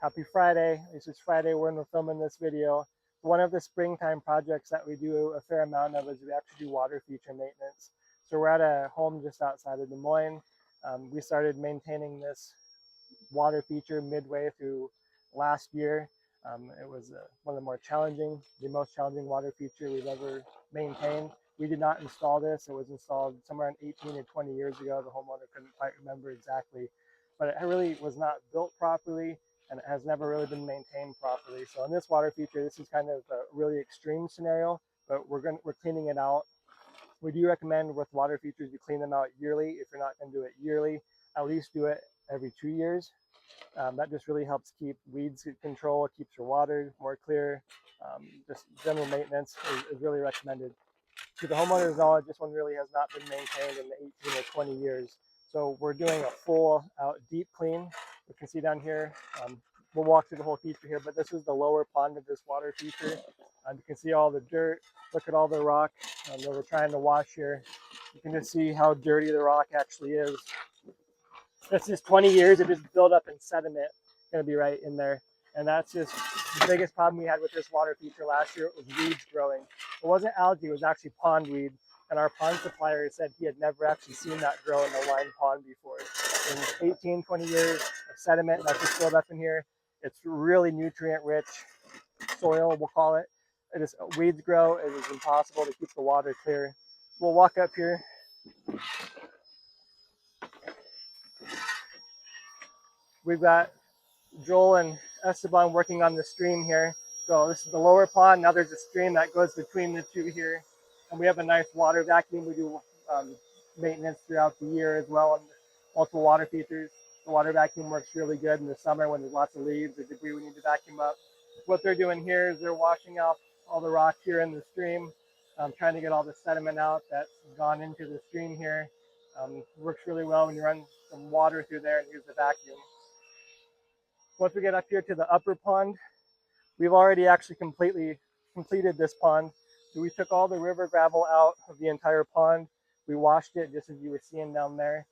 Happy Friday. This is Friday when we're filming this video. One of the springtime projects that we do a fair amount of is we actually do water feature maintenance. So we're at a home just outside of Des Moines. We started maintaining this water feature midway through last year. It was one of the most challenging water feature we've ever maintained. We did not install this. It was installed somewhere around 18 or 20 years ago. The homeowner couldn't quite remember exactly, but it really was not built properly and it has never really been maintained properly. So in this water feature, this is kind of a really extreme scenario, but we're cleaning it out. We do recommend with water features you clean them out yearly. If you're not going to do it yearly, at least do it every 2 years. That just really helps keep weeds in control. It keeps your water more clear. Just general maintenance is really recommended. To the homeowner's knowledge, this one really has not been maintained in the 18 or 20 years. So we're doing a full out deep clean. You can see down here, we'll walk through the whole feature here, but this is the lower pond of this water feature. You can see all the dirt. Look at all the rock that we're trying to wash here. You can just see how dirty the rock actually is. This is 20 years of just buildup and sediment going to be right in there. And that's just the biggest problem we had with this water feature last year. It was weeds growing. It wasn't algae, it was actually pondweed. And our pond supplier said he had never actually seen that grow in a lined pond before. In 18, 20 years of sediment that's just built up in here, it's really nutrient rich soil, we'll call it. Weeds grow, it is impossible to keep the water clear. We'll walk up here. We've got Joel and Esteban working on the stream here. So this is the lower pond. Now there's a stream that goes between the two here. And we have a nice water vacuum. We do maintenance throughout the year as well on multiple water features. The water vacuum works really good in the summer when there's lots of leaves or debris we need to vacuum up. What they're doing here is they're washing out all the rock here in the stream, trying to get all the sediment out that's gone into the stream here. Works really well when you run some water through there and use the vacuum. Once we get up here to the upper pond, we've already actually completed this pond. So we took all the river gravel out of the entire pond. We washed it just as you were seeing down there.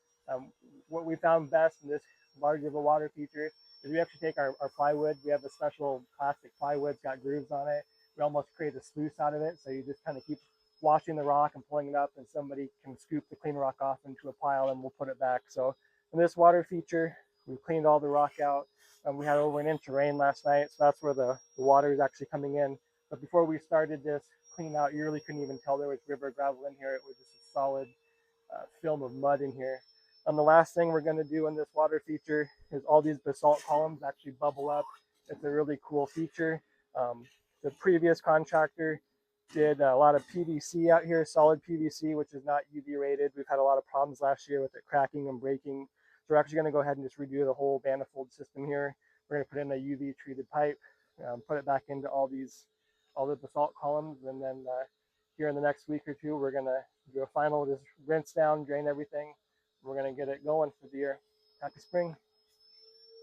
What we found best in this large of a water feature is we actually take our plywood. We have a special plastic plywood, it's got grooves on it. We almost create a sluice out of it. So you just kind of keep washing the rock and pulling it up, and somebody can scoop the clean rock off into a pile and we'll put it back. So in this water feature, we cleaned all the rock out. We had over 1 inch of rain last night, so that's where the water is actually coming in. But before we started this clean out, you really couldn't even tell there was river gravel in here. It was just a solid film of mud in here. And the last thing we're going to do in this water feature is all these basalt columns actually bubble up. It's a really cool feature. The previous contractor did a lot of PVC out here, solid PVC, which is not UV rated. We've had a lot of problems last year with it cracking and breaking. So we're actually going to go ahead and just redo the whole manifold system here. We're going to put in a UV treated pipe, put it back into all the basalt columns, and then here in the next week or two, we're going to do a final just rinse down, drain everything. We're going to get it going for the year. Happy spring.